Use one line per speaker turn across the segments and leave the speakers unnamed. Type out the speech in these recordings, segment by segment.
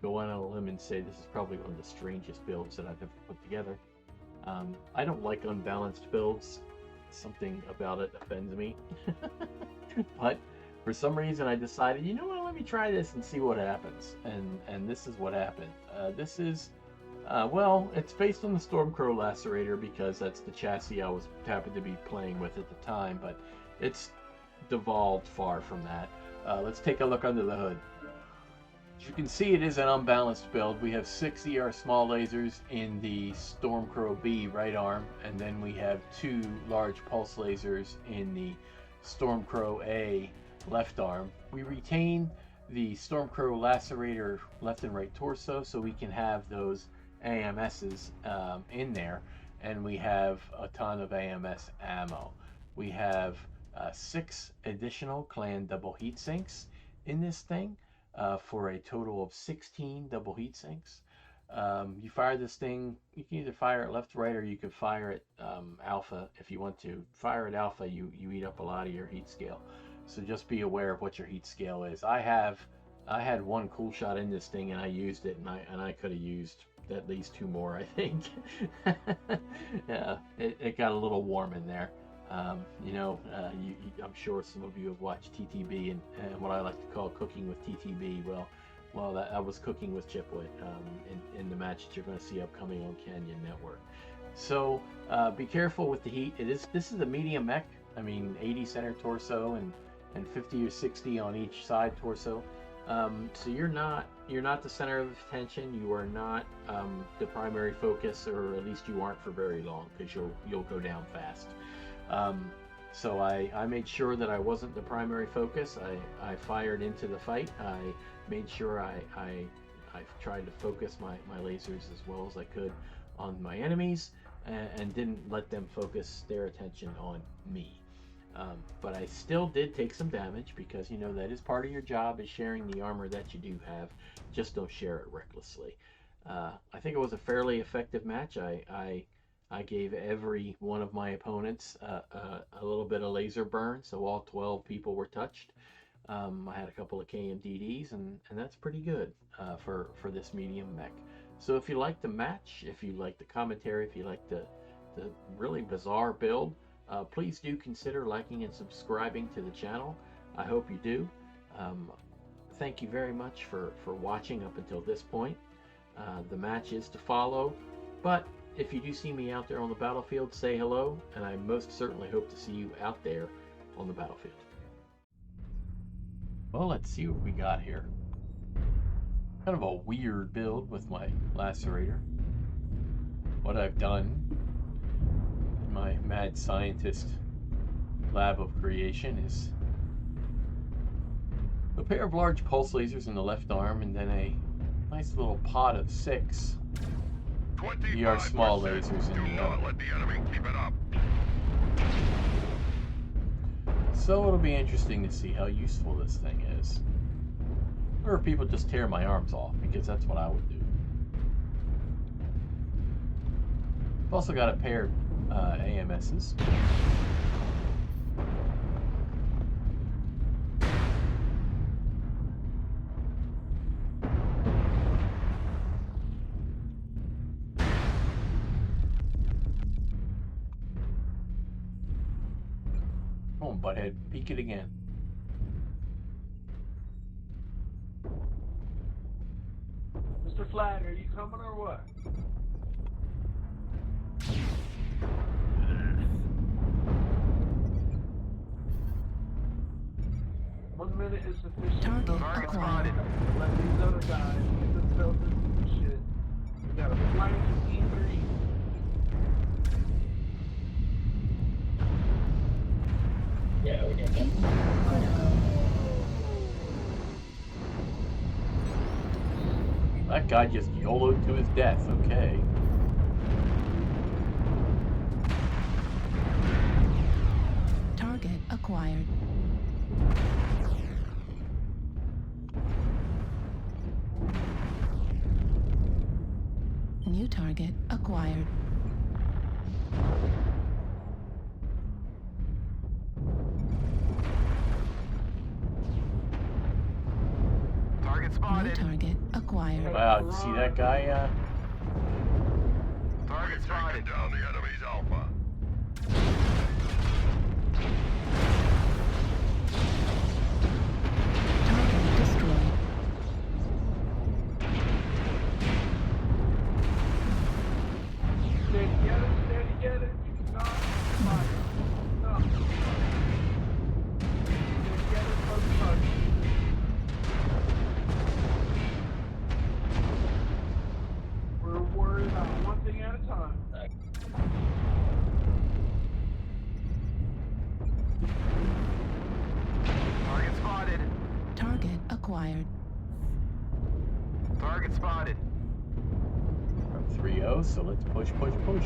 going to go on a limb and say this is probably one of the strangest builds that I've ever put together. I don't like unbalanced builds. Something about it offends me. But for some reason I decided, you know what, let me try this and see what happens. And this is what happened. This is, well, it's based on the StormCrow Lacerator because that's the chassis I happened to be playing with at the time, but it's devolved far from that. Let's take a look under the hood. As you can see, it is an unbalanced build. We have 6 ER small lasers in the StormCrow B right arm, and then we have 2 large pulse lasers in the StormCrow A left arm. We retain the StormCrow Lacerator left and right torso so we can have those AMSs in there, and we have a ton of AMS ammo. We have 6 additional clan double heat sinks in this thing. For a total of 16 double heat sinks. You fire this thing, you can either fire it left, right, or you can fire it alpha if you want to. Fire it alpha, you eat up a lot of your heat scale. So just be aware of what your heat scale is. I had 1 cool shot in this thing and I used it, and I could have used at least 2 more, I think. Yeah, it got a little warm in there. You know, I'm sure some of you have watched TTB and what I like to call cooking with TTB. Well, that was cooking with Chipwit in the match that you're going to see upcoming on Canyon Network. So be careful with the heat. This is a medium mech. I mean, 80 center torso and 50 or 60 on each side torso. So you're not the center of attention. You are not the primary focus, or at least you aren't for very long, because you'll go down fast. So I made sure that I wasn't the primary focus. I fired into the fight. I made sure I tried to focus my lasers as well as I could on my enemies, and didn't let them focus their attention on me. But I still did take some damage, because you know that is part of your job, is sharing the armor that you do have. Just don't share it recklessly. I think it was a fairly effective match. I gave every one of my opponents a little bit of laser burn, so all 12 people were touched. I had a couple of KMDDs, and that's pretty good for this medium mech. So if you like the match, if you like the commentary, if you like the really bizarre build, please do consider liking and subscribing to the channel. I hope you do. Thank you very much for watching up until this point. The match is to follow, but if you do see me out there on the battlefield, say hello, and I most certainly hope to see you out there on the battlefield. Well, let's see what we got here. Kind of a weird build with my Lacerator. What I've done in my mad scientist lab of creation is a pair of large pulse lasers in the left arm, and then a nice little pod of 6 ER small lasers in the other.
Let the enemy keep it up.
So it'll be interesting to see how useful this thing is. Or if people just tear my arms off, because that's what I would do. I've also got a pair of AMSs. Come on, butthead, peek it again.
Mr. Flag, are you coming or what? One minute is sufficient.
Target spotted.
Let these other guys get themselves into some shit. We got a flanking E3.
Yeah, we can get
That guy just YOLO'd to his death, okay.
Target acquired. New target acquired.
Target spotted. spotted.
target acquired.
Wow, did you see that guy?
Target spotted. Down the enemy's alpha.
Target destroyed.
Steady, get it, steady, get it. Do not fire. No. Steady, get it, close target. We're worried about one thing at a time.
Target spotted.
Target acquired.
Target spotted.
From 3-0, so let's push, push, push.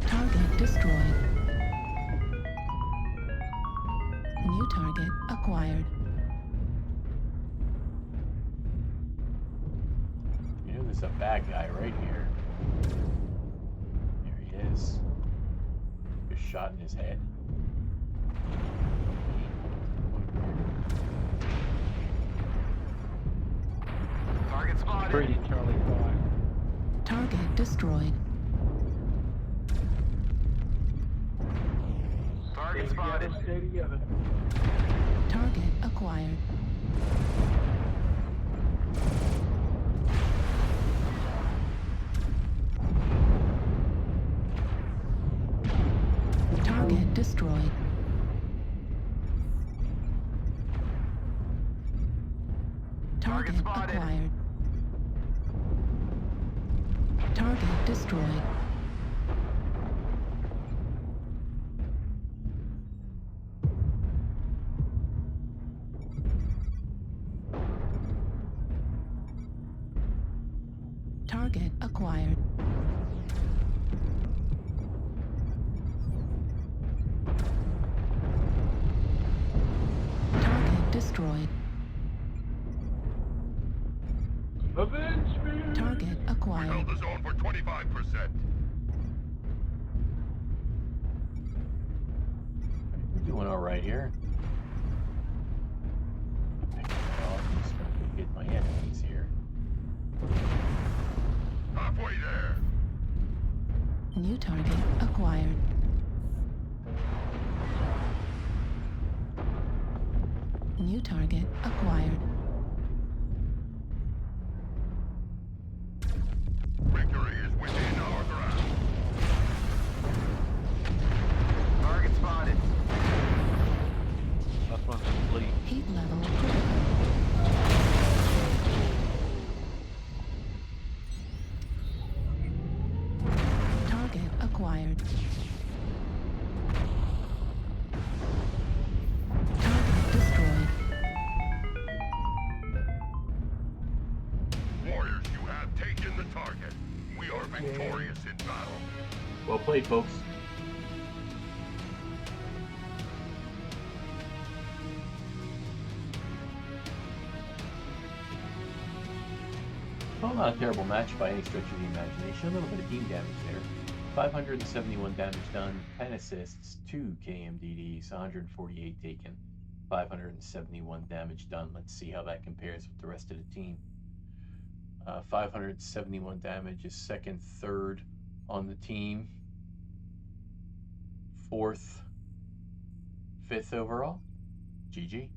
Target destroyed. New target acquired.
You know, there's a bad guy right here. There he is. Just shot in his head.
Target spotted.
Pretty Charlie 5.
Target destroyed.
Target spotted.
Stay together.
Target acquired. Target destroyed. Target
spotted.
acquired. Target destroyed. Target acquired. Target destroyed.
Avenge me!
Target
We
acquired.
held the zone for 25%.
We're doing all right here. Pick it off. I'm just gonna go get my enemies here.
Halfway there.
New target acquired. New target acquired.
Victory is within our grasp. Target spotted.
Last one's complete.
Heat level critical. Target acquired. Target destroyed.
Warriors, you have taken the target. We are victorious in battle.
Well played, folks. Well, not a terrible match by any stretch of the imagination. A little bit of team damage there. 571 damage done, 10 assists, 2 KMDDs, 148 taken, 571 damage done. Let's see how that compares with the rest of the team. 571 damage is second, third on the team, fourth, fifth overall. GG.